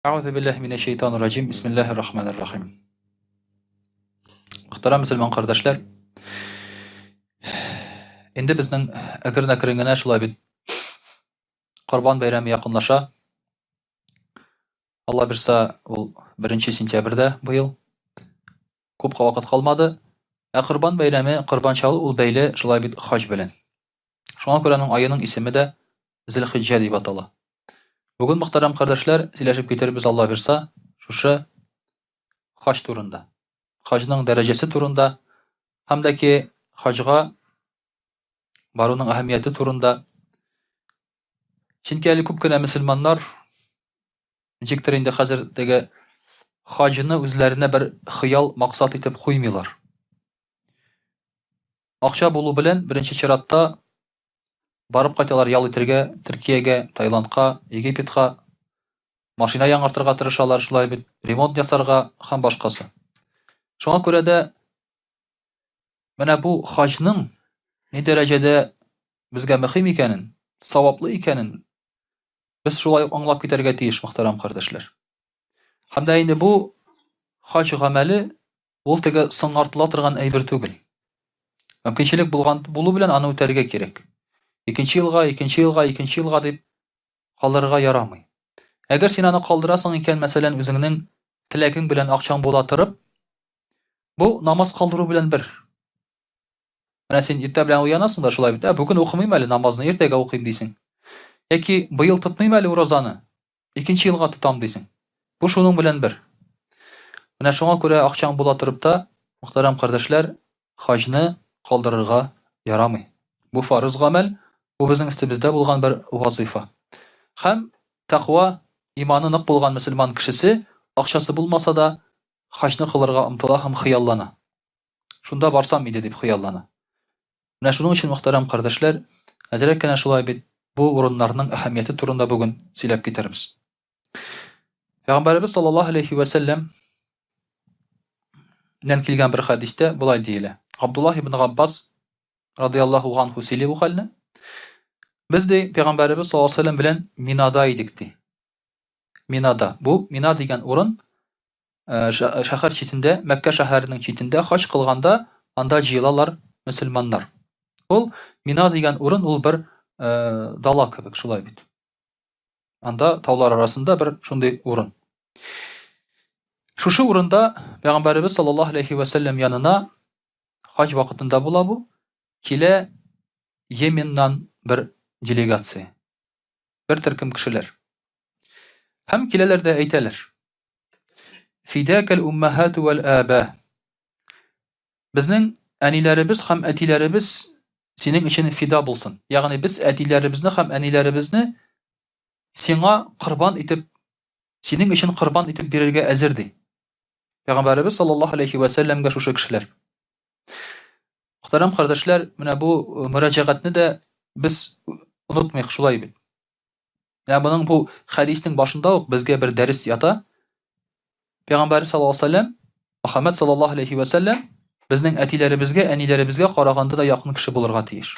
Euzu billahi mineşşeytanirracim. Bismillahirrahmanirrahim. Muhterem Müslüman kardeşler, endi bizning akrin gana şulay bit Qurban bayrami yaqinlasha. Allah birsa ul 1 sentyabrda bu yıl ko'p vaqt qolmadi. Qurban bayrami, Qurban çağı ul beyle şulay bit hac bilen. Şuna ko'ra uning ayının ismi de Zilhicce deb atala. Bugün muhterem kardeşler, silashib ketiribmiz Allah birsa şuşa hac turunda. Hacның derecesi turunda hamdaki hacga baruning ahamiyati turunda. Chunki ko'pgina musulmonlar nechikdir endi hozirdagi hajni o'zlarini bir xiyol maqsad etib qo'ymaylar. Aqcha bo'lu bilan birinchi chiratda barib qaytalar yol etirga, Turkiyaga, Tailandga, Egipetga, mashina yang'artirga tirishadilar, shulay bit remont yasarga ham boshqasi. Şuna ko'ra da mana bu hajning ne darajada bizga muhim ekanin, savobli ekanin biz shulay anglab ketarga tegish muhtaram kardeşler. Hamda endi bu haj amali o'ltaga sing'artila turgan aybir tugil. Mumkinchilik bo'lu bilan uni o'targa kerak. Ikkinchi yilga deb qoldirga yaramay. Agar sen uni qoldirasың ekan, masalan, o'zingning tilaging bilan aqchang bo'la turib, bu namoz qoldiru bilan bir. Mana sen erta bilan uyanasың da shulay bit, bugun o'qimayman hali namozni, ertaga o'qiyim deysan. Yoki bu yil tutmayman hali ro'zani, ikkinchi yilga tutam deysan. Bu shuning bilan bir. Mana shunga ko'ra aqchang bo'la turib da, muhtaram kardeşler, hajni qoldirishga yaramay. Bu farz amal, bu bizning istimizda bo'lgan bir vazifa. Ham taqvo, iymoni niq bo'lgan musulmon kishisi aqchasi bo'lmasa da hajni qilirga umtila ham xiyollana. Shunda barsam edi deb xiyollana. Mana shuning uchun muhtaram kardeşler, azrakkina shulay bit bu o'rinlarning ahamiyati turunda bugun silab ketarmiz. Payg'ambarimiz sallallohu alayhi va sallam dan kelgan bir hadisda bulay deyiladi. Abdullah ibn Abbas radıyallahu anhu söylüyor bu halini. Biz de Peygamberimiz sallallahu aleyhi ve sellem bilen Mina'da idik de. Mina degan o'rin shahar chetinde, Mekke shaharining chetinde haç qilganda anda jilalar musulmonlar. Ol Mina degan o'rin ul bir dala kebek shulay bit. Anda tavlar arasında bir shunday o'rin. Şuşu o'rinda Peygamberimiz sallallahu aleyhi ve sellem yanına hac vaqtında bo'la bu. Kile Yemendan bir delegatsiya. Bir turkum kishilar. Ham kilelarda aytalar. Fidakal ummahat wal aba. Bizning anilarimiz ham atilarimiz sening uchun fida bo'lsin. Ya'ni biz atilarimizni ham anilarimizni senga qurban etib, sening uchun qurban etib berishga azirdi. Peygamberimiz sallallohu alayhi va sallamga shusha kishilar. Muhtaram kardeşler, mana bu müracaatni de biz unutmayıq şulay bit. Yani bunun bu hadisning başında bizga bir ders yata. Peygamber sallallahu aleyhi ve sellem, Muhammed sallallahu aleyhi ve sellem bizning atilarimizga, anilarimizga qaraganda da yaqin kishi bo'lirga tegish.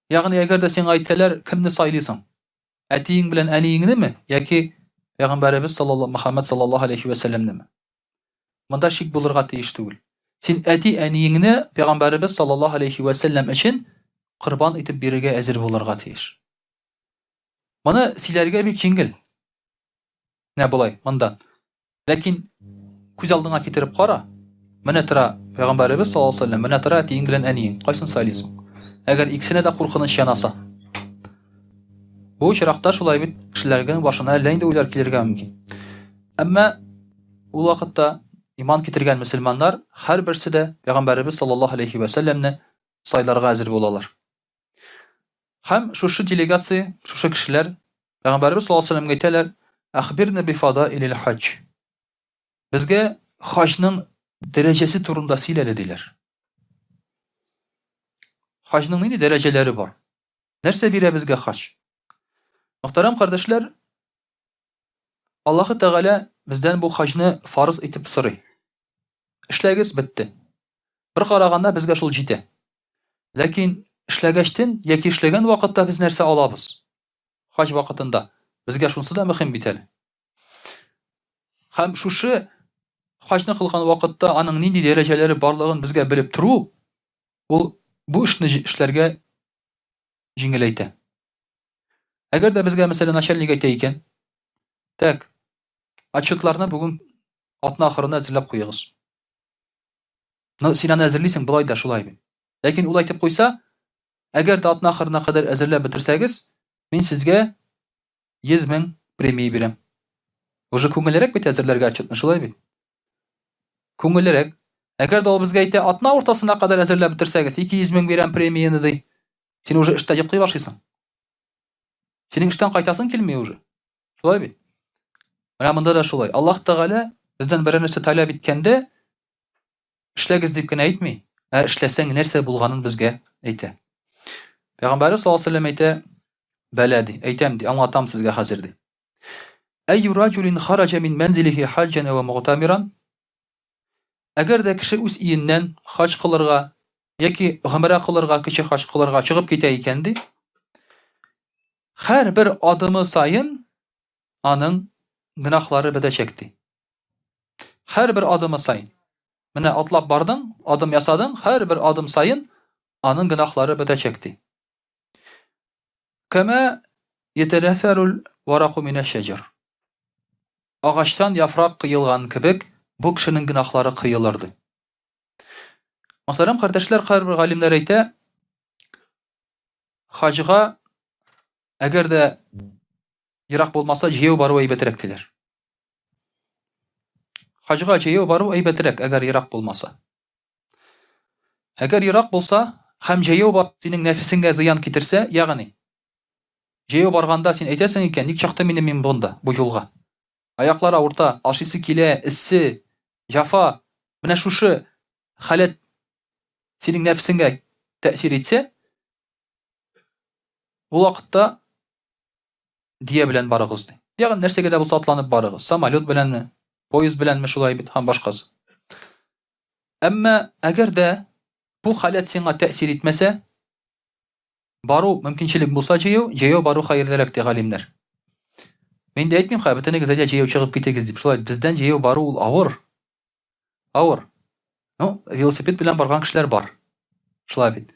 Ya'ni agar da sen aytsalar, kimni saylaysan? Atiying bilan aniyignimi yoki Peygamberimiz Muhammed sallallahu aleyhi ve sellemnimi? Bunda shik bo'lirga tegish tugul. Sen ati aniyingni Peygamberimiz sallallahu aleyhi ve sellem için qurban etib berishga azir bo'larga tegish. Mana sizlarga bir jengil. Ne bo'lay bundan. Lekin ko'z oldingga keltirib qara. Mana tura Peygamberimiz sallallahu aleyhi ve sellem, mana tura atiying bilan aniying. Qaysin saylaysan? Agar ikkisine de qo'rqinish yanasa. Bu shiraqda shulay bit kishilarning boshina allayda o'ylar kelirga mumkin. Ammo u vaqtda iman getirgen Müslümanlar her birisi de Peygamberimiz sallallahu aleyhi ve sellem'ne saylarga hazır bolalar. Hem şu delegatsiya, şu kişiler Peygamberimiz sallallahu aleyhi ve sellem'e aytadilar: "Akhbirna bi fadailil hac." Bizga hajning derecesi turunda söyle dediler. Hajning ne dereceleri var? Nerse bire bizga hac? Muhterem kardeşler, Allah Teala bizden bu hajni farz etib so'ray. Ishlagiz bitdi. Bir qaraganda bizga shul jiti. Lekin ishlagashdan yoki ishlagan vaqtda biz narsa olamiz. Haj vaqtida Безгә шунсы да мөһим бит әле. Һәм шушы хаҗны кылган вакытта аның нинди дәрәҗәләре барлыгын безгә белеп тору, ул бу эшне эшләргә җиңеләйтә. Әгәр дә безгә мәсәлән начальник әйтә икән, так, отчетларны бүген атна ахырына әзерләп куегыз. Син аны әзерлисең болай да шулай бит. Ләкин ул әйтеп куйса, әгәр дә атна ахырына кадәр әзерләп бетерсәгез, мин сезгә 100 000 премия бирәм. Уже күңеллерәк бит әзерләргә отчетны, шулай бит. Күңеллерәк. Әгәр дә ул безгә әйтә, атна уртасына кадәр әзерләп бетерсәгез, 200 000 бирәм премияны ди. Син уже эштә йоклый башлыйсың. Синең эштән кайтасың килми уже. Шулай бит. Менә монда да шулай. Аллаһ Тәгалә бездән бер нәрсә таләп иткәндә, эшләгез дип кенә әйтми, эшләсәң нәрсә булганын безгә әйтә. Пәйгамбәр саллаллаһу алейһи ва сәллям әйтә, бәләди, әйтәм ди, аңлатам сезгә хәзер ди. Әйю раҗулин хараҗа мин манзилихи хаҗҗан ва мугтамиран. Әгәр дә кеше үз өеннән хаҗ кылырга яки гомрә кылырга, кече хаҗ кылырга чыгып китә икән ди, һәр бер адымы сайын аның гынахлары бетәчәк ди. Һәр бер адымы сайын. Менә атлап бардың, адым ясадың, һәр бер адым сайын аның гынахлары бетәчәк ди. Кама ятанафарул варaqu min ash-shajar. Агачтан яфрак кыелган кебек, бу кешенең гынахлары кыелыр ди. Мөхтәрәм кардәшләр, һәрбер галимнәр әйтә, хаҗга әгәр дә ерак булмаса, җәяү бару әйбәтрәк диләр. Хаҗга җәяү бару әйбәтрәк, әгәр ерак булмаса. Әгәр ерак булса, һәм җәяү бар синең нәфесеңгә зыян китерсә, ягъни җәяү барганда син әйтәсең икән, ник чакта мин бунда, бу юлга. Аяклар авырта, ашыйсы килә, эссе, җафа. Менә шушы халәт синең нәфесеңгә тәэсир итсә, ул вакытта дия белән барыгыз ди. Ягъни нәрсәгә дә булса атланып барыгыз. Самолет беләнме, поезд беләнме, шулай бит, һәм башкасы. Әмма әгәр дә бу халәт сиңа тәэсир итмәсә, бару мөмкинчелек булса җәяү бару хәерлерәк ди галимнәр. Мин дә әйтмим, бөтенегез әйдә җәяү чыгып китегез дип. Шулай бездән җәяү бару ул авыр. Авыр. Ну, велосипед белән барган кешеләр бар. Шулай бит.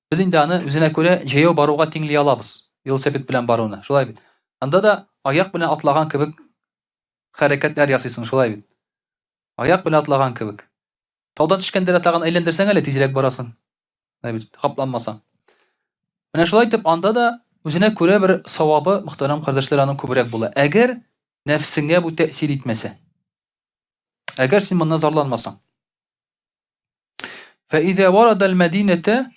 Без инде аны үзенә күрә җәяү баруга тиңли алабыз. Велосипед белән баруны. Шулай бит. Анда да аяк белән атлаган кебек хәрәкәтләр ясыйсың, шулай бит. Аяк белән атлаган кебек. Таудан төшкәндә тагын әйләндерсәң әле тизрәк барасың. Шулай бит, хапланмасаң. Менә шулай итеп анда да үзенә күрә бер савабы, мөхтәрәм кардәшләр, аның күбрәк була. Әгәр нәфсеңгә бу тәэсир итмәсә. Әгәр син моннан зарланмасаң. فإذا ورد المدينة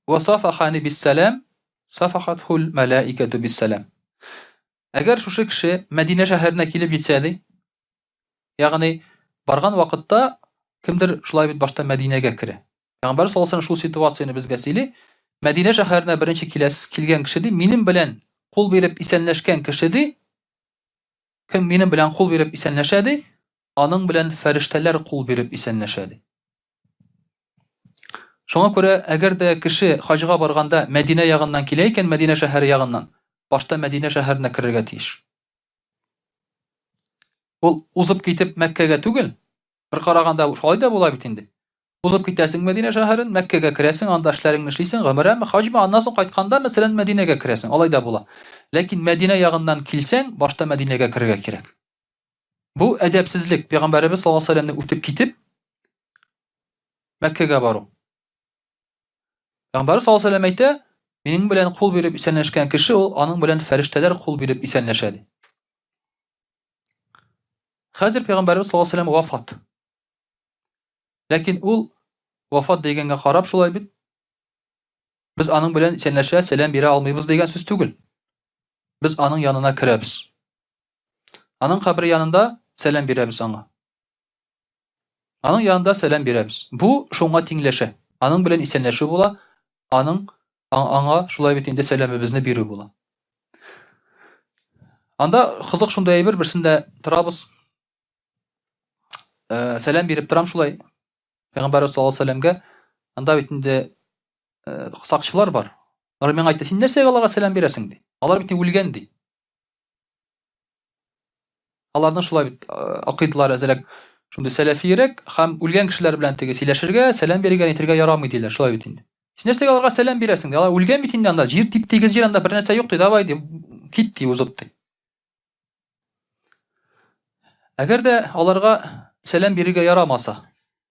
وصافحني بالسلام صافحته الملائكة بالسلام. Әгәр шушы кеше Мәдинә шәһәренә килеп җитсә ди, ягъни барган вакытта кемдер шулай бит башта Мәдинәгә керә. Пәйгамбәр саллаллаһу алейһи ва сәллям шул ситуацияны безгә сөйли. Мәдинә шәһәренә беренче килгән кеше ди, минем белән кул биреп исәнләшкән кеше ди, кем минем белән кул биреп исәнләшә ди, аның белән фәрештәләр кул биреп исәнләшә ди. Шуңа күрә, әгәр дә кеше хаҗга барганда Мәдинә ягыннан килә икән, Мәдинә шәһәре ягыннан, башта Мәдинә шәһәренә керергә тиеш. Ул узып китеп Мәккәгә түгел, бер караганда шулай да була бит инде. Узып китәсең Мәдинә шәһәрен, Мәккәгә керәсең, анда эшләреңне эшлисең, гомрәме, хаҗмы, аннан соң кайтканда, мәсәлән, Мәдинәгә керәсең, алай да була. Ләкин Мәдинә ягыннан килсәң, башта Мәдинәгә керергә кирәк. Бу әдәпсезлек, Пәйгамбәрбез саллаллаһу алейһи ва сәллямны үтеп китеп Мәккәгә бару. Пәйгамбәр саллаллаһу алейһи ва сәллям әйтә, минең белән кул биреп исәнләшкән кеше, ул аның белән фәрештәләр кул биреп исәнләшә ди. Хәзер Пәйгамбәрбез саллаллаһу алейһи ва сәллям вафат. Ләкин ул вафат дигәнгә карап шулай бит. Без аның белән исәнләшә, сәлам бирә алмыйбыз дигән сүз түгел. Без аның янына керәбез. Аның кабре янында сәлам бирәбез аңа. Аның янында сәлам бирәбез. Бу шуңа тиңләшә. Аның белән исәнләшү була, аңа шулай бит инде сәламыбызны бирү була. Анда кызык шундай әйбер, берсендә торабыз. Сәлам биреп торам шулай. Пәйгамбәр саллаллаһу алейһи ва сәллямгә, анда бит инде сакчылар бар. Алар миңа әйтә, син нәрсәгә аларга сәлам бирәсең ди? Алар бит үлгән ди. Аларның шулай бит акыйдалары әзрәк шундый сәләфиерәк һәм үлгән кешеләр белән теге сөйләшергә, сәлам бирергә, нитергә ярамый диләр. Шулай бит инде. Син нәрсәгә аларга сәлам бирәсең? Алар үлгән бит инде анда. Җир тип-тигез җир анда, бер нәрсә юк ди. Давай ди, кит ди, узып ди. Әгәр дә аларга сәлам бирергә ярамаса,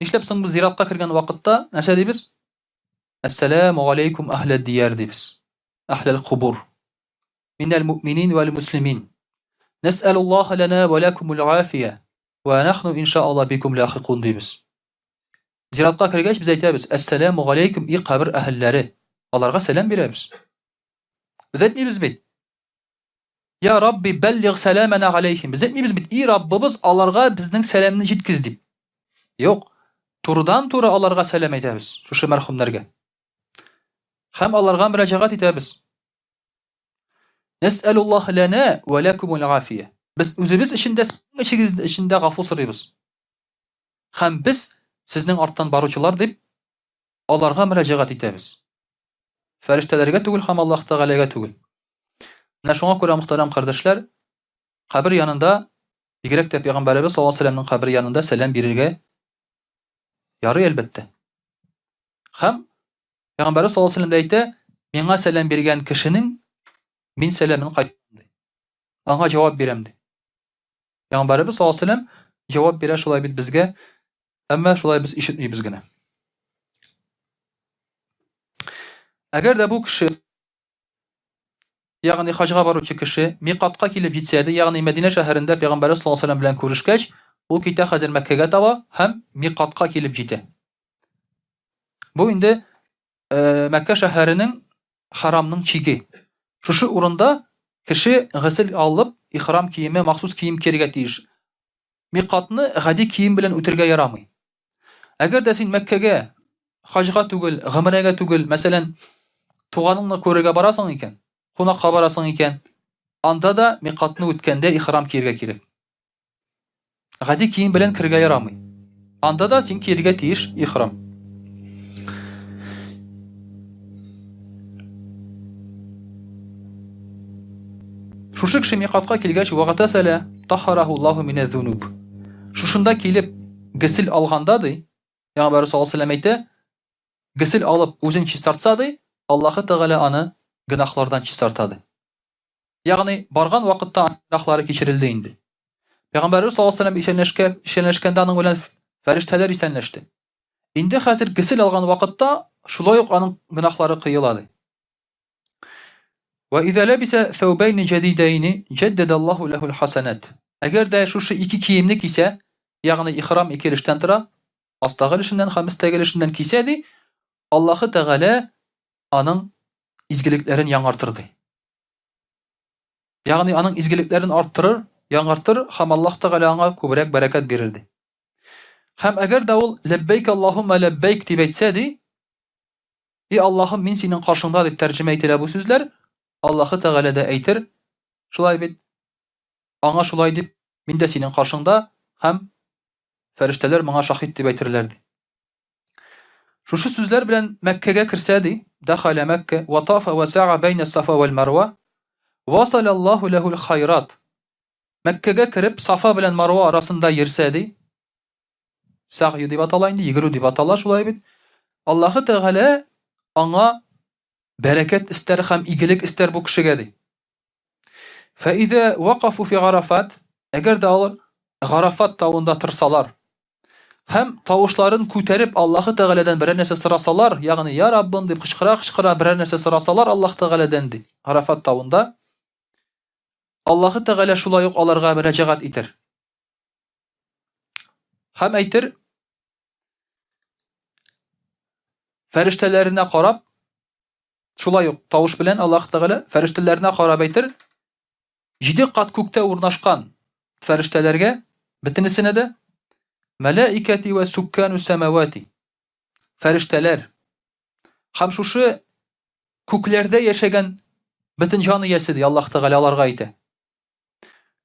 нишләп соң без зиратка кергән вакытта нәрсә дибез? Ассаламу алейкум ахлад дияр дибез. Ахлал кубур. Минал муъминин вал муслимин. Нас'алуллаха лана ва лакумул афия. Ва нахну иншаалла бикум лахиқун дибез. Зиратка кергәч без әйтәбез: Ассаламу алейкум и кабр әһелләре. Аларга сәлам бирәбез. Без әйтмибез бит. Я Рабби баллиг саламана алейхим. Без әйтмибез бит: И Раббыбыз, аларга безнең сәламны җиткез дип. Юк. Турыдан-туры аларга сәлам әйтәбез, шушы мәрхүмнәргә. Һәм аларга мөрәҗәгать итәбез. Нас'алуллаха лана ва лакумул афия. Без үзебез өчендә, ичегез өчендә гафу сорыйбыз. Һәм без сезнең арттан баручылар дип аларга мөрәҗәгать итәбез. Фәрештәләргә түгел һәм Аллаһ Тәгаләгә түгел. Менә шуңа күрә, мөхтәрәм кардәшләр, кабер янында, бигрәк тә Пәйгамбәрбез саллаллаһу алейһи ва сәлләмнең кабер янында сәлам бирергә ярый әлбәттә. Һәм Пәйгамбәрбез саллаллаһу алейһи ва сәлләм әйтә: "Миңа сәлам биргән кешенең мин сәламын кайтарам" ди. Аңа җавап бирәм ди. Пәйгамбәрбез саллаллаһу алейһи ва сәлләм җавап бирә шулай бит безгә, әмма шулай без ишетмибез генә. Әгәр дә бу кеше, ягъни хаҗга баручы кеше миқатка килеп җитсә дә, ягъни Мәдинә шәһәрендә Пәйгамбәрбез саллаллаһу алейһи ва сәлләм белән күрешкәч, ул китә хәзер Мәккәгә таба һәм миқатка килеп җитә. Бу инде Мәккә шәһәренең харамның чиге. Шушы урында кеше гысыл алып, ихрам киеме, махсус кием кияргә тиеш. Миқатны гади кием белән үтәргә ярамый. Әгәр дә син Мәккәгә хаҗга түгел, гомрәгә түгел, мәсәлән, туганыңны күрергә барасың икән, кунакка барасың икән, анда да миқатны үткәндә ихрам кияргә кирәк. Гади кием белән кергә ярамый. Анда да син кияргә тиеш ихрам. Шушы кеше миқатка килгәч, вагатасала тахараху Аллаһу миназ зунуб. Шушында килеп гысыл алганда ди, Пәйгамбәр саллаллаһу алейһи ва сәлләм әйтә, гысыл алып үзен чистартса ди, Аллаһ Тәгалә аны гөнаһлардан чистарта ди. Ягъни барган вакытта гөнаһлары кичерелде инде. Пәйгамбәр саллаллаһу алейһи ва сәлләм ишәнләшкәндә аның белән фәрештәләр исәнләште. Инде хәзер гысыл алган вакытта шулай ук аның гөнаһлары кыела ди. وإذا لبس ثوبين جديدين جدد الله له الحسنات. Әгәр дә шушы ике киемне кисә, ягъни ихрам ике эштән тора, астагы эшеннән һәм өстәге эшеннән кисә ди, Аллаһ Тәгалә аның изгелекләрен яңартыр ди. Ягъни аның изгелекләрен арттырыр, яңартыр һәм Аллаһ Тәгалә аңа күбрәк бәрәкәт бирер ди. Һәм әгәр дә ул ләббәйк Аллаһумма ләббәйк дип әйтсә ди, и Аллаһым, мин синең каршыңда дип тәрҗемә ителә бу сүзләр, Аллаһ Тәгалә дә әйтер, шулай бит, аңа шулай дип, мин дә синең каршыңда һәм фәрештәләр моңа шаһид дип әйтерләр ди. Шушы сүзләр белән Мәккәгә керсә ди, дәхәлә Мәккә ва тафа ва са'a байна Сафа вал Марва, васала Аллаһу лахул хайрат. Мәккәгә кереп Сафа белән Марва арасында йөрсә ди, са'й дип атала инде, йөгерү дип атала шулай бит. Аллаһ Тәгалә аңа бәрәкәт истәр һәм игелек истәр бу кешегә ди. Фәиза вaqafu фи Ғарафат, әгәр дә алар Ғарафат тауында торсалар һәм тавышларын күтәреп Аллаһ Тәгаләдән берәр нәрсә сорасалар, ягъни я Раббым дип кычкыра берәр нәрсә сорасалар Аллаһ Тәгаләдән ди. Ғарафат тауында Аллаһ Тәгалә шулай ук аларга мөрәҗәгать итер. Һәм әйтер, фәрештәләренә карап, шулай ук тавыш белән Аллаһ Тәгалә фәрештәләренә карап әйтер, 7 кат күктә урнашкан фәрештәләргә, бөтенесенә дә мәлаикәти ва суккану самавати, фәрештәләр һәм шушы күкләрдә яшәгән бөтен җан иясе ди, Аллаһ Тәгалә аларга әйтә.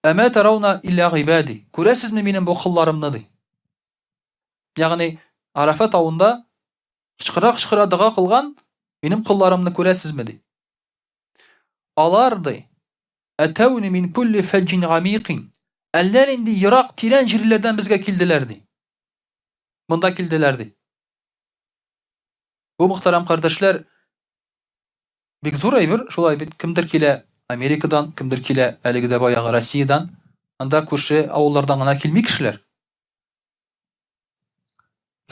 Әмә тарауна илля гыйбади, күрәсезме минем бу кылларымны ди. Ягъни Арафа тауында кычкыра дога кылган минем кылларымны күрәсезме ди. Алар ди, атауни мин кулли фаджин гамиқин, Әлләр инде ерак тирән җирләрдән безгә килделәр ди. Монда килделәр ди. Бу мөхтәрәм кардәшләр, бик зур әйбер, шулай бит кемдер килә Америкадан, кемдер килә әлеге дә баягы Россиядән, анда күрше авыллардан гына килми кешеләр.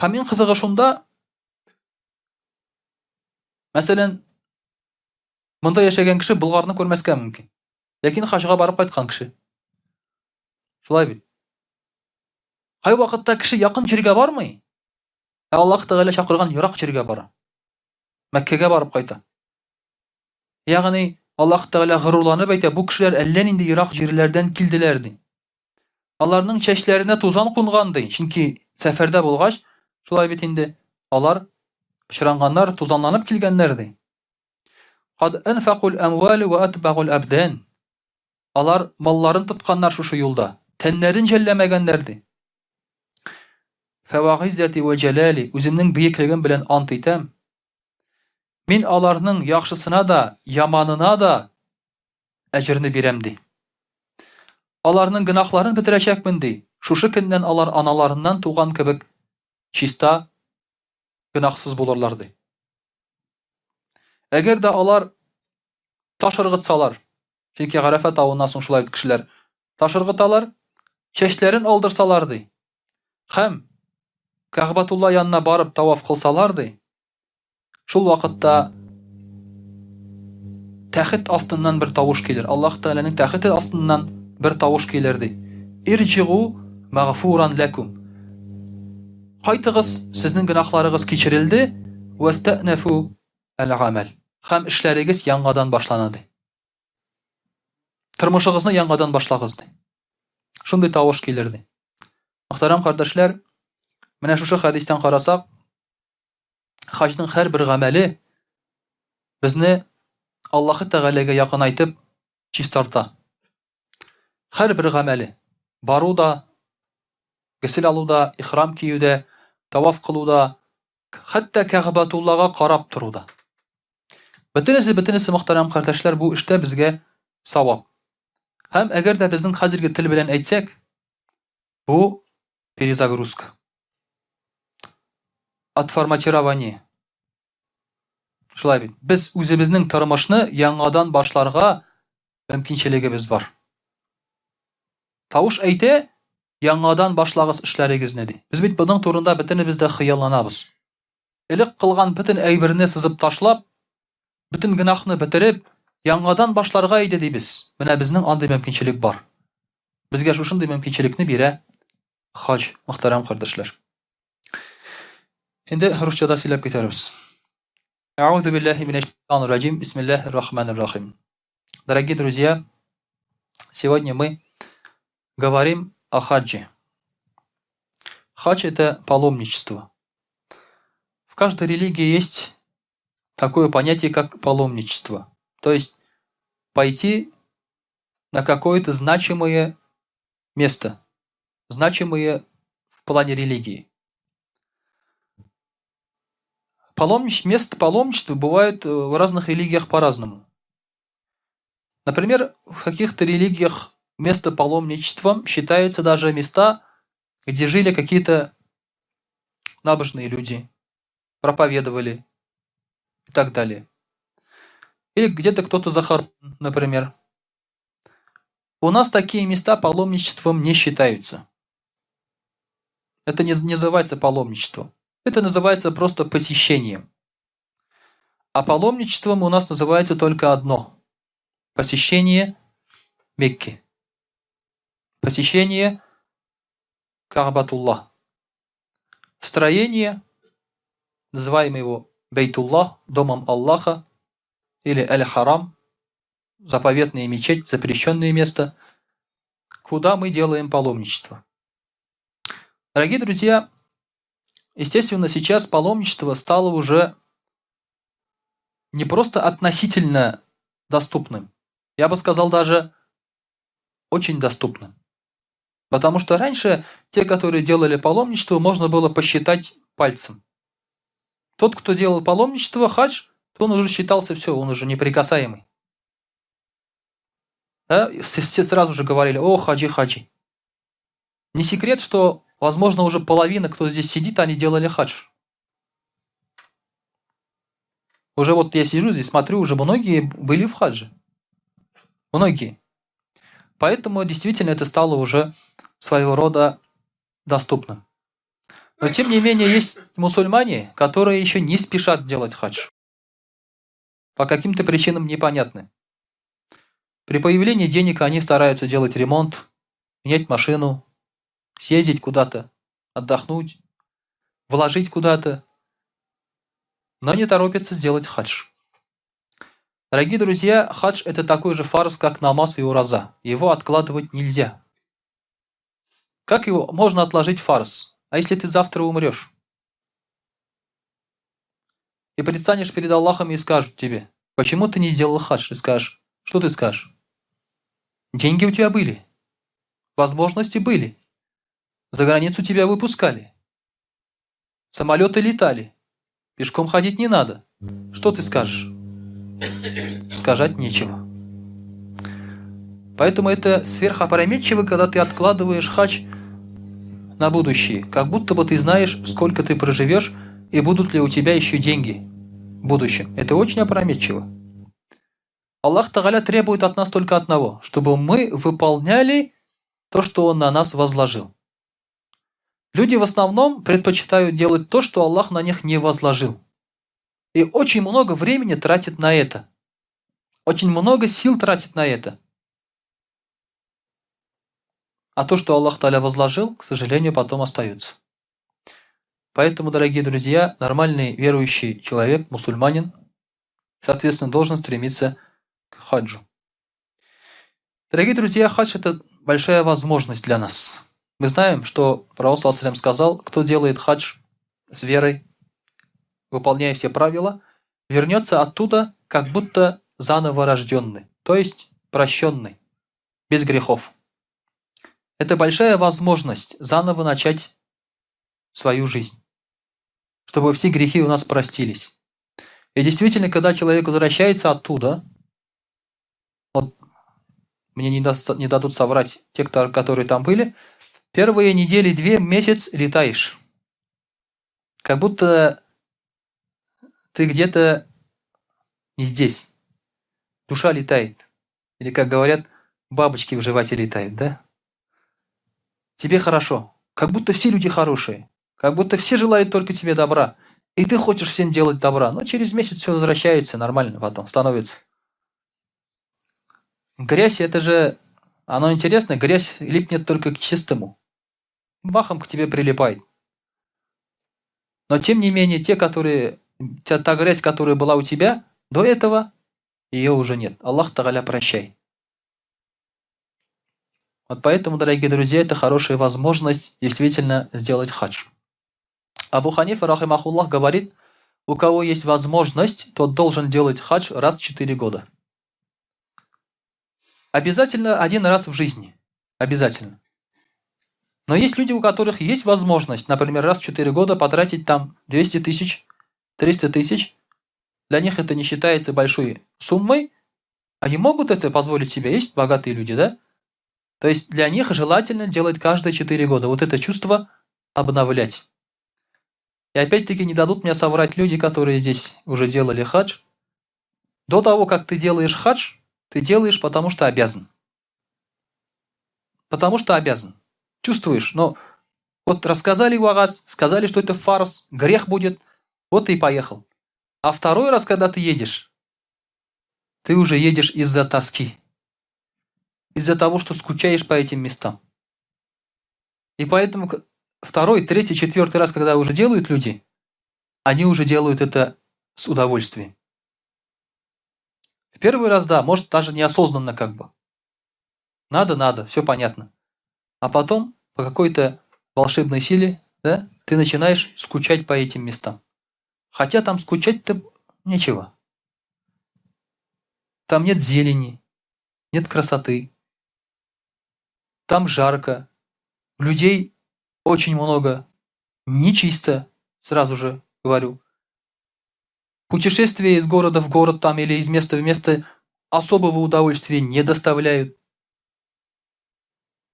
Һәм иң кызыгы шунда, мәсәлән, монда яшәгән кеше Болгарны күрмәскә мөмкин. Ләкин Хаҗга барып кайткан кеше. Шулай бит. Кай вакытта кеше якын җиргә бармый, Аллаһ Тәгалә чакырган ерак җиргә бара. Мәккәгә барып кайта. Ягъни Аллаһ Тәгалә горурланып әйтә, бу кешеләр әллә нинди ерак җирләрдән килделәр ди. Аларның чәчләренә тузан кунган ди, чөнки сәфәрдә булгач, шулай бит инде алар пычранганнар, тузанланып килгәннәр ди. Кад анфақул амвал ва атбагул абдан. Алар малларын тотканнар шушы юлда, тәннәрен җәлләмәгәннәр ди. Фавагизати ва җалали, үземнең бөеклегем белән ант итәм. Мин аларның яхшысына да, яманына да әҗерне бирәм ди. Аларның гынахларын бетерәчәкмен ди. Шушы көннән алар аналарыннан туган кебек чиста, гынахсыз булырлар ди. Әгәр дә алар таш ыргытсалар, чөнки Гарафа тавыннан соң шулай кешеләр таш ыргыталар, чәчләрен алдырсалар ди. Һәм Кәгъбәтулла янына барып таваф кылсалар ди. Шул вакытта тәхет астыннан бер тавыш килер. Аллаһ Тәгаләнең тәхете астыннан бер тавыш килер ди. Ирҗигу мәгъфуран лакум. Кайтыгыз, сезнең гынахларыгыз кичерилде, вастанафу ал-амал. Һәм эшләрегез яңадан башлана ди. Тормышыгызны яңадан башлагыз ди. Шундый тавыш килер ди. Мөхтәрәм кардәшләр, менә шушы хадистан карасак, хаҗның һәр бер гамәле безне Аллаһ Тәгаләгә якынайтып чистарта. Һәр бер гамәле, баруда, гысыл алуда, ихрам киюдә, таваф кылуда, хәтта Кәгъбәтуллага карап туруда. Бөтенесе мөхтәрәм кардәшләр, бу эштә безгә савап. Һәм әгәр дә безнең хәзерге тел белән әйтсәк, бу перезагрузка. Отформатирование. Шулай бит. Без үзебезнең тормышны яңадан башларга мөмкинчелегебез бар. Тавыш әйтә, яңадан башлагыз эшләрегезне ди. Без бит буның турында бөтенебез дә хыялланабыз. Элек кылган бөтен әйберне сызып ташлап, бөтен гынахны бетереп, яңадан башларга иде дибез. Менә безнең андый мөмкинчелек бар. Безгә шушындый мөмкинчелекне бирә хаҗ, мөхтәрәм кардәшләр. Инде русчада сөйләп китәрбез. Аузу биллахи минаш шайтанир раджим. Бисмиллахир рахманир рахим. Дорогие друзья, сегодня мы говорим о хаджи. Хадж — это паломничество. В каждой религии есть такое понятие, как паломничество. То есть пойти на какое-то значимое место, значимое в плане религии. Место паломничества бывает в разных религиях по-разному. Например, в каких-то религиях место паломничеством считаются даже места, где жили какие-то набожные люди, проповедовали и так далее. Или где-то кто-то захоронен, например. У нас такие места паломничеством не считаются. Это не называется паломничеством. Это называется просто посещением. А паломничеством у нас называется только одно. Посещение Мекки. Посещение Ка'батуллах. Строение, называем его Бейтуллах, домом Аллаха, или Аль-Харам, заповедная мечеть, запрещенное место, куда мы делаем паломничество. Дорогие друзья, естественно, сейчас паломничество стало уже не просто относительно доступным, я бы сказал, даже очень доступным. Потому что раньше те, которые делали паломничество, можно было посчитать пальцем. Тот, кто делал паломничество, хадж, он уже считался все, он уже неприкасаемый. Да? Все сразу же говорили: о, хаджи, хаджи. Не секрет, что, возможно, уже половина, кто здесь сидит, они делали хадж. Уже вот я сижу здесь, смотрю, уже многие были в хадже. Многие. Поэтому действительно это стало уже своего рода доступным. Но тем не менее есть мусульмане, которые еще не спешат делать хадж. По каким-то причинам непонятны. При появлении денег они стараются делать ремонт, менять машину, съездить куда-то, отдохнуть, вложить куда-то, но не торопятся сделать хадж. Дорогие друзья, хадж – это такой же фарз, как намаз и ураза. Его откладывать нельзя. Как его можно отложить фарз? А если ты завтра умрешь? И предстанешь перед Аллахом и скажут тебе, почему ты не сделал хадж? Ты скажешь, что ты скажешь? Деньги у тебя были, возможности были, за границу тебя выпускали, самолеты летали, пешком ходить не надо. Что ты скажешь? Сказать нечего. Поэтому это сверхопрометчиво, когда ты откладываешь хадж на будущее, как будто бы ты знаешь, сколько ты проживешь и будут ли у тебя еще деньги в будущем. Это очень опрометчиво. Аллах Тааля требует от нас только одного, чтобы мы выполняли то, что Он на нас возложил. Люди в основном предпочитают делать то, что Аллах на них не возложил. И очень много времени тратят на это. Очень много сил тратят на это. А то, что Аллах Тааля возложил, к сожалению, потом остается. Поэтому, дорогие друзья, нормальный верующий человек, мусульманин, соответственно, должен стремиться к хаджу. Дорогие друзья, хадж – это большая возможность для нас. Мы знаем, что Пророк ﷺ сказал, кто делает хадж с верой, выполняя все правила, вернется оттуда как будто заново рожденный, то есть прощенный, без грехов. Это большая возможность заново начать свою жизнь, чтобы все грехи у нас простились. И действительно, когда человек возвращается оттуда, вот мне не дадут соврать те, которые там были, первые недели, 2 месяц летаешь. Как будто ты где-то не здесь. Душа летает. Или, как говорят, бабочки в животе летают, да? Тебе хорошо. Как будто все люди хорошие. Как будто все желают только тебе добра. И ты хочешь всем делать добра. Но через месяц все возвращается нормально потом, становится. Грязь, это же, оно интересно, грязь липнет только к чистому. Бахом к тебе прилипает. Но тем не менее, та грязь, которая была у тебя, до этого ее уже нет. Аллах Тааля прощай. Вот поэтому, дорогие друзья, это хорошая возможность действительно сделать хадж. Абу Ханифа, рахимахуллах, говорит, у кого есть возможность, тот должен делать хадж раз в 4 года. Обязательно 1 раз в жизни. Обязательно. Но есть люди, у которых есть возможность, например, раз в 4 года потратить там 200 тысяч, 300 тысяч. Для них это не считается большой суммой. Они могут это позволить себе. Есть богатые люди, да? То есть для них желательно делать каждые 4 года. Вот это чувство обновлять. И опять-таки не дадут мне соврать люди, которые здесь уже делали хадж. До того, как ты делаешь хадж, ты делаешь, потому что обязан. Потому что обязан. Чувствуешь, но вот рассказали вагаз, сказали, что это фарз, грех будет, вот ты и поехал. А второй раз, когда ты едешь, ты уже едешь из-за тоски. Из-за того, что скучаешь по этим местам. И поэтому 2-й, 3-й, 4-й раз, когда уже делают люди, они уже делают это с удовольствием. В первый раз, да, может даже неосознанно как бы. Надо, все понятно. А потом, по какой-то волшебной силе, да, ты начинаешь скучать по этим местам. Хотя там скучать-то нечего. Там нет зелени, нет красоты. Там жарко, людей очень много, нечисто, сразу же говорю. Путешествия из города в город там или из места в место особого удовольствия не доставляют.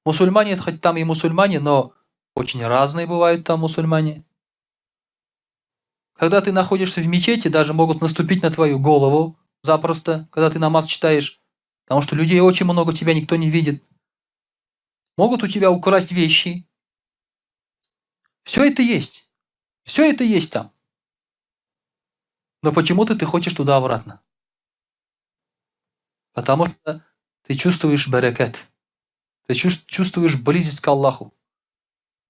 Мусульмане, хоть там и мусульмане, но очень разные бывают там мусульмане. Когда ты находишься в мечети, даже могут наступить на твою голову запросто, когда ты намаз читаешь, потому что людей очень много, тебя никто не видит. Могут у тебя украсть вещи. Все это есть. Все это есть там. Но почему-то ты хочешь туда обратно. Потому что ты чувствуешь баракат. Ты чувствуешь близость к Аллаху.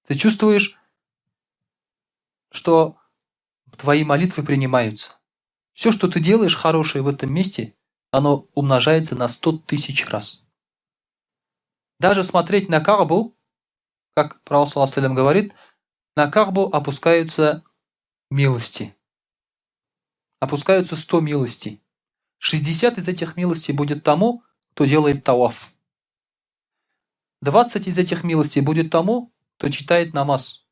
Ты чувствуешь, что твои молитвы принимаются. Все, что ты делаешь хорошее в этом месте, оно умножается на 100 тысяч раз. Даже смотреть на Каабу, как Пророк саллаллаху алейхи ва саллям говорит, на Каабу опускаются милости. Опускаются 100 милостей. 60 из этих милостей будет тому, кто делает таваф. 20 из этих милостей будет тому, кто читает намаз.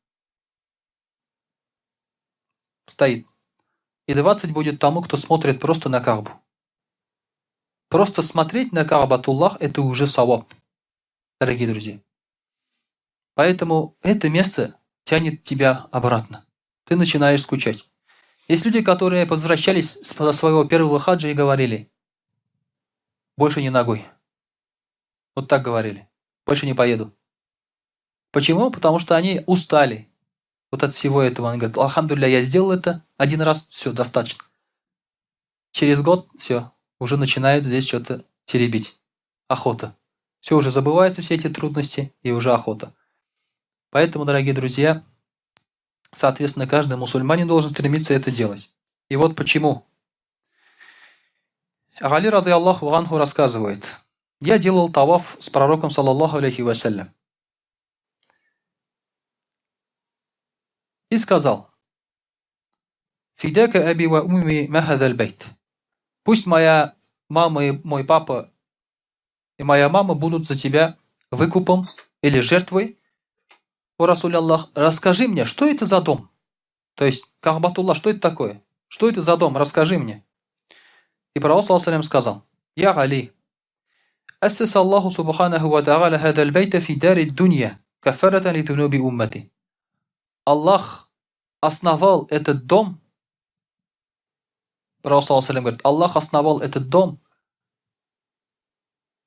Стоит. И 20 будет тому, кто смотрит просто на Каабу. Просто смотреть на Каабатуллах – это уже саваб, дорогие друзья. Поэтому это место тянет тебя обратно. Ты начинаешь скучать. Есть люди, которые возвращались со своего первого хаджа и говорили: больше не ногой. Вот так говорили. Больше не поеду. Почему? Потому что они устали вот от всего этого. Они говорят: алхамдулилля, я сделал это один раз, все, достаточно. Через год, все, уже начинают здесь что-то теребить. Охота. Все, уже забываются все эти трудности, и уже охота. Поэтому, дорогие друзья, соответственно, каждый мусульманин должен стремиться это делать. И вот почему. Али рады Аллаху анху рассказывает: я делал таваф с пророком саллаллаху алейхи вассалям. И сказал: фидака аби ва умми ма хазаль байт. Пусть моя мама и мой папа и моя мама будут за тебя выкупом или жертвой. О Расуль Аллах, расскажи мне, что это за дом? То есть, Каабатуллах, что это такое? Что это за дом? Расскажи мне. И пророк саллаллаху алейхи ва саллям сказал: я Али, ассаса Аллаху субханаху ва та'аля хазаль байта фи дари дунья кафарatan ли зунуби уммати. Аллах основал этот дом. Пророк саллаллаху алейхи ва саллям говорит: Аллах основал этот дом,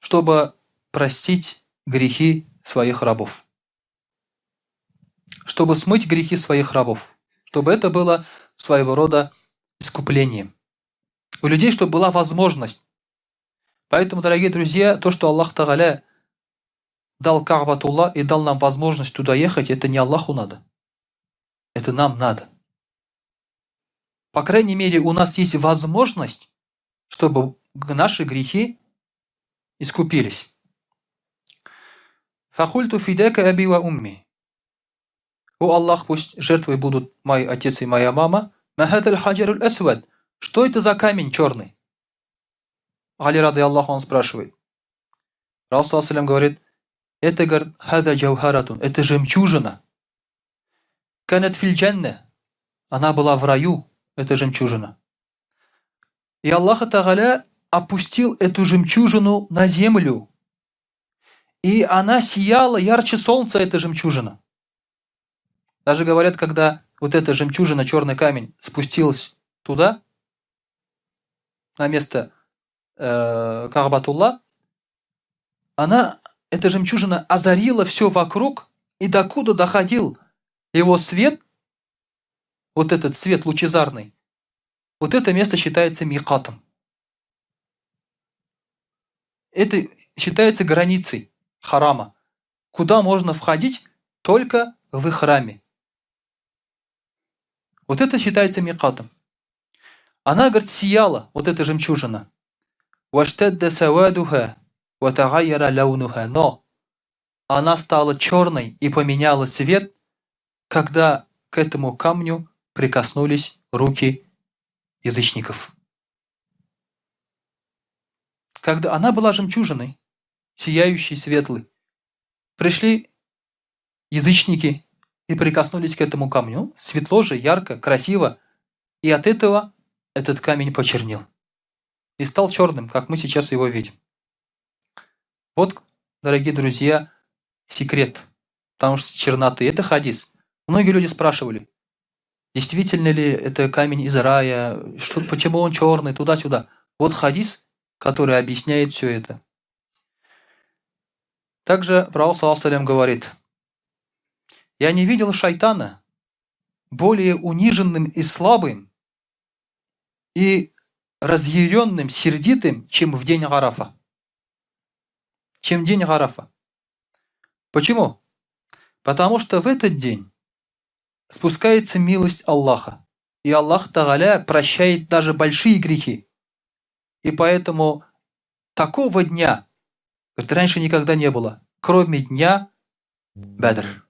чтобы простить грехи своих рабов. Чтобы смыть грехи своих рабов. Чтобы это было своего рода искуплением. У людей, чтобы была возможность. Поэтому, дорогие друзья, то, что Аллах Тааля дал Каабатуллах и дал нам возможность туда ехать, это не Аллаху надо. Это нам надо. По крайней мере, у нас есть возможность, чтобы наши грехи искупились. Фахульту фидака аби ва умми. О Аллах, пусть жертвой будут мой отец и моя мама. Махаталь хаджаруль асвад. Что это за камень черный? Али рады Аллаху, он спрашивает. Пророк саллаллаху алейхи ва саллям говорит: это, говорит, хада джаухаратун, это жемчужина. Канат филь джанна. Она была в раю, эта жемчужина. И Аллах Тааля опустил эту жемчужину на землю. И она сияла ярче солнца, эта жемчужина. Даже говорят, когда вот эта жемчужина, черный камень, спустилась туда, на место Каабатуллах, эта жемчужина озарила все вокруг, и докуда доходил его свет, вот этот свет лучезарный, вот это место считается микатом. Это считается границей харама, куда можно входить только в храме. Вот это считается микатом. Она, говорит, сияла, вот эта жемчужина. «Ваштадда савадуха, ватагайяра лаунуха». Но она стала черной и поменяла цвет, когда к этому камню прикоснулись руки язычников. Когда она была жемчужиной, сияющей, светлой, пришли язычники и прикоснулись к этому камню. Светло же, ярко, красиво. И от этого этот камень почернел. И стал черным, как мы сейчас его видим. Вот, дорогие друзья, секрет, потому что черноты. Это хадис. Многие люди спрашивали, действительно ли это камень из рая, почему он черный, туда-сюда. Вот хадис, который объясняет все это. Также пророк саллаллаху алейхи говорит: «Я не видел шайтана более униженным и слабым и разъяренным, сердитым, чем в день Арафа». Чем день Арафа. Почему? Потому что в этот день спускается милость Аллаха. И Аллах Тааля прощает даже большие грехи. И поэтому такого дня, говорит, раньше никогда не было, кроме дня Бадр,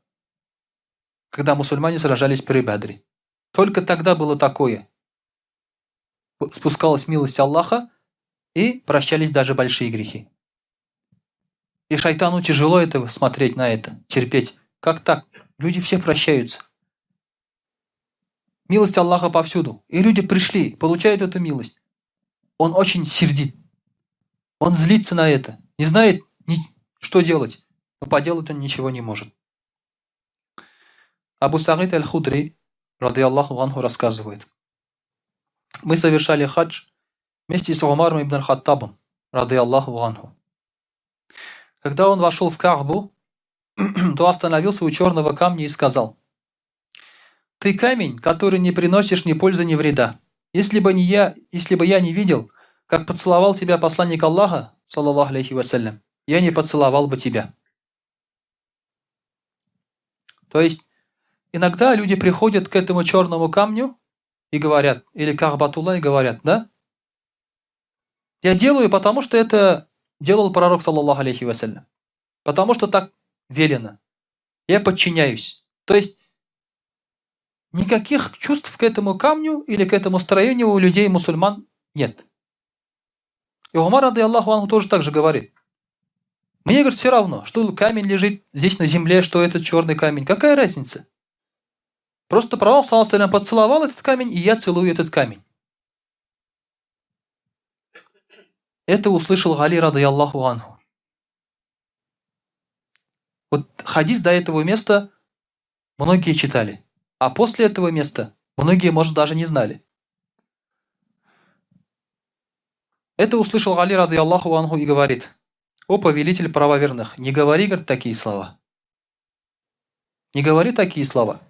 когда мусульмане сражались при Бадре. Только тогда было такое. Спускалась милость Аллаха и прощались даже большие грехи. И шайтану тяжело это смотреть на это, терпеть. Как так? Люди все прощаются. Милость Аллаха повсюду. И люди пришли, получают эту милость. Он очень сердит. Он злится на это. Не знает, что делать. Но поделать он ничего не может. Абу Саид аль-Худри, ради Аллаху анху, рассказывает. Мы совершали хадж вместе с Умаром ибн аль-Хаттабом, ради Аллаху анху. Когда он вошел в Каабу, то остановился у черного камня и сказал: «Ты камень, который не приносишь ни пользы, ни вреда. Если бы я не видел, как поцеловал тебя посланник Аллаха, саллаллаху алейхи вассалям, я не поцеловал бы тебя». То есть, иногда люди приходят к этому черному камню и говорят, или Каабатулла, и говорят, да? Я делаю, потому что это делал пророк, саллаллаху алейхи вассалям. Потому что так велено. Я подчиняюсь. То есть, никаких чувств к этому камню или к этому строению у людей, мусульман, нет. И Умар, ради Аллаху анху, тоже так же говорит. Мне, говорит, все равно, что камень лежит здесь на земле, что это черный камень. Какая разница? Просто пророк, саллаллаху алейхи вассалям, поцеловал этот камень, и я целую этот камень. Это услышал Гали, ради Аллаху анху. Вот хадис до этого места многие читали. А после этого места многие, может, даже не знали. Это услышал Гали, ради Аллаху анху, и говорит: «О повелитель правоверных, не говори, говорит, такие слова. Не говори такие слова.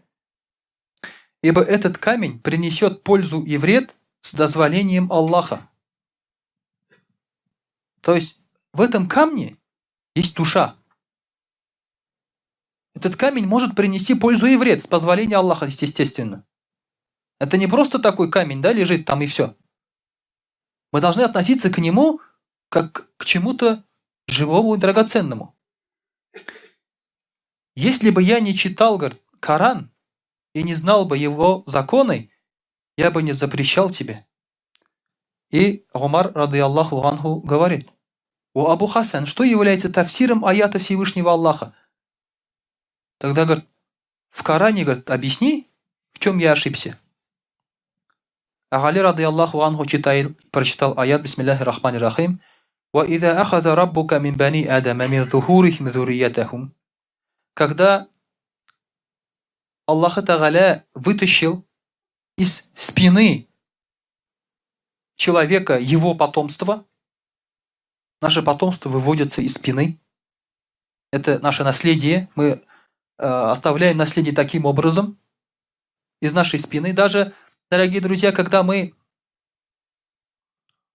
Ибо этот камень принесет пользу и вред с дозволением Аллаха». То есть в этом камне есть душа. Этот камень может принести пользу и вред с позволения Аллаха, естественно. Это не просто такой камень, да, лежит там и все. Мы должны относиться к нему как к чему-то живому и драгоценному. Если бы я не читал, говорит, Коран и не знал бы его законы, я бы не запрещал тебе. И Умар, ради Аллаху анху, говорит: «О Абу Хасан, что является тафсиром аята Всевышнего Аллаха?» Тогда, говорит, в Коране, говорит, объясни, в чем я ошибся. А Гали, ради Аллаху анху, прочитал аят бисмиллахи рахмани рахим: «Ва-иза ахаза раббука мин бани адама мин зухурихим зурриятахум». Когда Аллах Тааля вытащил из спины человека его потомство, наше потомство выводится из спины, это наше наследие, мы оставляем наследие таким образом, из нашей спины. Даже, дорогие друзья, когда мы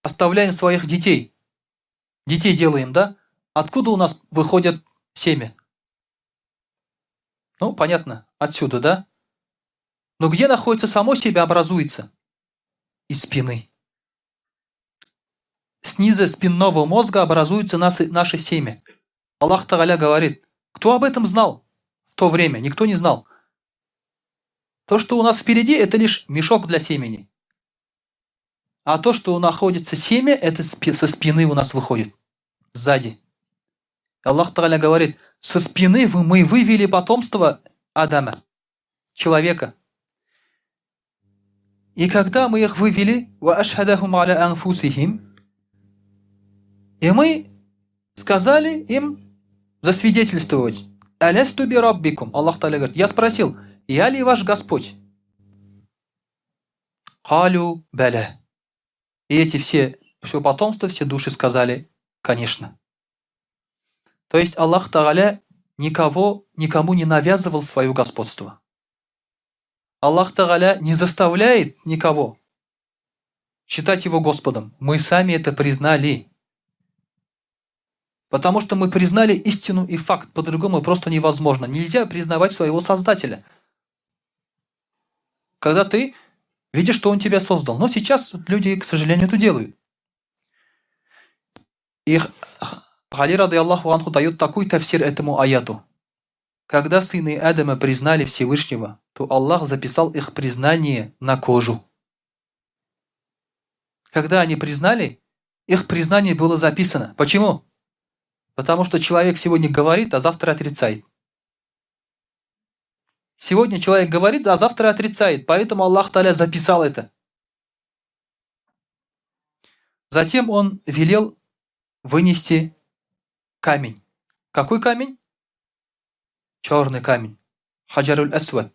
оставляем своих детей делаем, да, откуда у нас выходит семя? Ну, понятно, отсюда, да? Но где находится само себя, образуется? Из спины. Снизу спинного мозга образуется наше семя. Аллах Тааля говорит: кто об этом знал в то время? Никто не знал. То, что у нас впереди, это лишь мешок для семени. А то, что находится семя, это со спины у нас выходит. Сзади. Аллах Тааля говорит: со спины мы вывели потомство Адама, человека. И когда мы их вывели, и мы сказали им засвидетельствовать, «Алясту би раббикум». Аллах Та'аля говорит, я спросил, я ли ваш Господь? «Калю баля». И эти все потомство, все души сказали, конечно. То есть Аллах Та'аля никому не навязывал свое господство. Аллах Та'аля не заставляет никого считать его Господом. Мы сами это признали. Потому что мы признали истину и факт. По-другому просто невозможно. Нельзя признавать своего Создателя. Когда ты видишь, что Он тебя создал. Но сейчас люди, к сожалению, это делают. И Али рады Аллаху анху дает такой тафсир этому аяту. Когда сыны Адама признали Всевышнего, то Аллах записал их признание на кожу. Когда они признали, их признание было записано. Почему? Потому что человек сегодня говорит, а завтра отрицает. Сегодня человек говорит, а завтра отрицает. Поэтому Аллах Та'аля записал это. Затем Он велел вынести камень. Какой камень? Черный камень. Хаджаруль Асвад,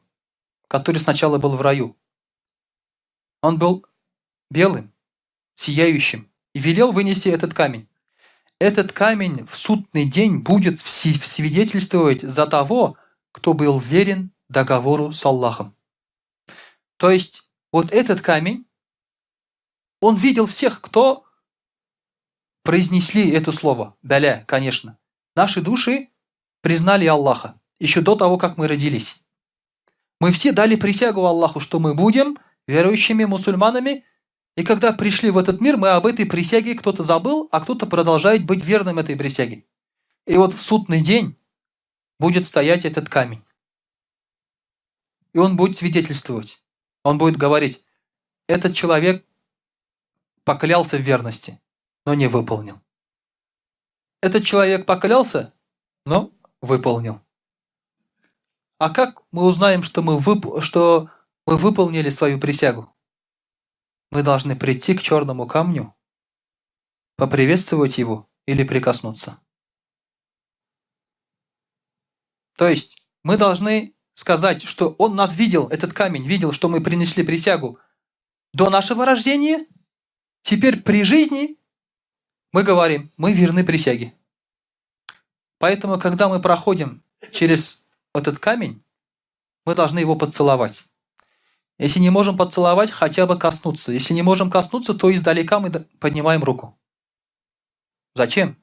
который сначала был в раю. Он был белым, сияющим. И велел вынести этот камень. Этот камень в судный день будет свидетельствовать за того, кто был верен договору с Аллахом. То есть, вот этот камень, он видел всех, кто произнесли это слово. Баля, конечно. Наши души признали Аллаха еще до того, как мы родились. Мы все дали присягу Аллаху, что мы будем верующими мусульманами, и когда пришли в этот мир, мы об этой присяге кто-то забыл, а кто-то продолжает быть верным этой присяге. И вот в судный день будет стоять этот камень. И он будет свидетельствовать. Он будет говорить, этот человек поклялся в верности, но не выполнил. Этот человек поклялся, но выполнил. А как мы узнаем, что мы выполнили свою присягу? Мы должны прийти к черному камню, поприветствовать его или прикоснуться. То есть мы должны сказать, что он нас видел, этот камень видел, что мы принесли присягу до нашего рождения. Теперь при жизни мы говорим, мы верны присяге. Поэтому, когда мы проходим через этот камень, мы должны его поцеловать. Если не можем поцеловать, хотя бы коснуться. Если не можем коснуться, то издалека мы поднимаем руку. Зачем?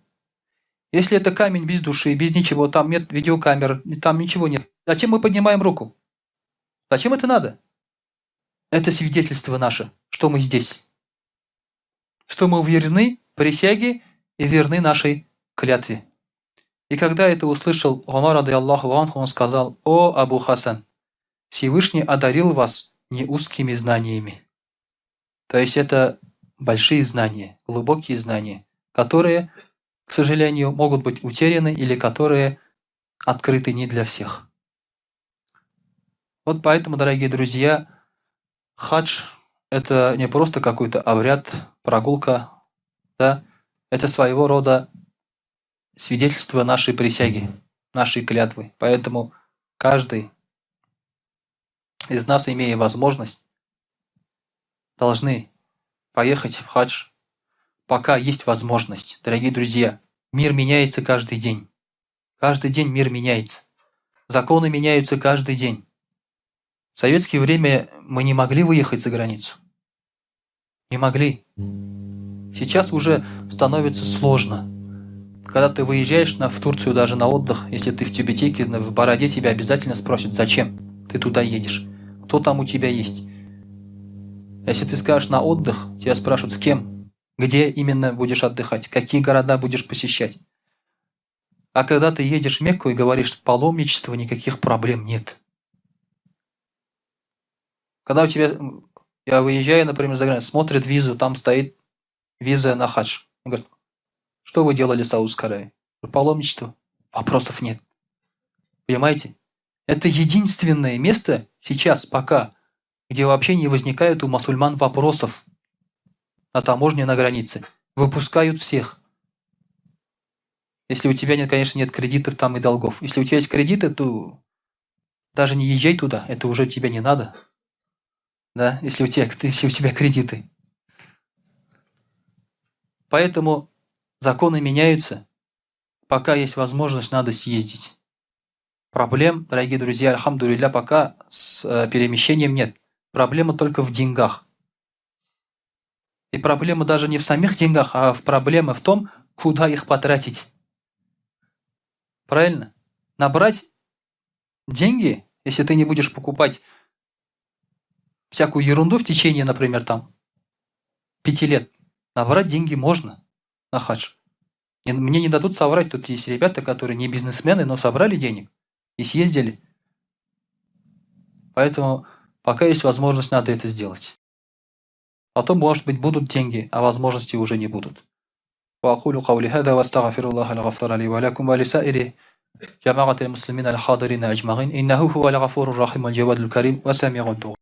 Если это камень без души, без ничего, там нет видеокамер, там ничего нет. Зачем мы поднимаем руку? Зачем это надо? Это свидетельство наше, что мы здесь. Что мы верны присяге и верны нашей клятве. И когда это услышал Умар рады Аллаху анху, он сказал: «О Абу Хасан, Всевышний одарил вас не узкими знаниями». То есть это большие знания, глубокие знания, которые, к сожалению, могут быть утеряны или которые открыты не для всех. Вот поэтому, дорогие друзья, хадж – это не просто какой-то обряд, прогулка, да? Это своего рода свидетельство нашей присяги, нашей клятвы. Поэтому каждый из нас, имея возможность, должны поехать в хадж, пока есть возможность. Дорогие друзья, мир меняется каждый день. Каждый день мир меняется. Законы меняются каждый день. В советское время мы не могли выехать за границу. Не могли. Сейчас уже становится сложно. Когда ты выезжаешь в Турцию даже на отдых, если ты в тюбетейке, в бороде, тебя обязательно спросят, зачем ты туда едешь, кто там у тебя есть. Если ты скажешь на отдых, тебя спрашивают, с кем, где именно будешь отдыхать, какие города будешь посещать. А когда ты едешь в Мекку и говоришь, паломничества, никаких проблем нет. Когда у тебя, я выезжаю, например, за границу, смотрит визу, там стоит виза на хадж. Он говорит, что вы делали в Саудовской Аравии? Паломничество? Вопросов нет. Понимаете? Это единственное место сейчас пока, где вообще не возникает у мусульман вопросов на таможне, на границе. Выпускают всех. Если у тебя нет, конечно, нет кредитов там и долгов. Если у тебя есть кредиты, то даже не езжай туда, это уже тебе не надо. Да, если у тебя кредиты. Поэтому законы меняются. Пока есть возможность, надо съездить. Проблем, дорогие друзья, альхамдулилля, пока с перемещением нет. Проблема только в деньгах. И проблема даже не в самих деньгах, а проблема в том, куда их потратить. Правильно? Набрать деньги, если ты не будешь покупать всякую ерунду в течение, например, там 5 лет, набрать деньги можно на хадж. Мне не дадут соврать, тут есть ребята, которые не бизнесмены, но собрали денег и съездили. Поэтому пока есть возможность, надо это сделать. Потом, может быть, будут деньги, а возможности уже не будут. وأقول قولي هذا وأستغفر الله الغفار لي ولكم ولسائر جماعة المسلمين الحاضرين أجمعين إنه هو الغفور الرحيم والجواد الكريم وسميع الدعاء.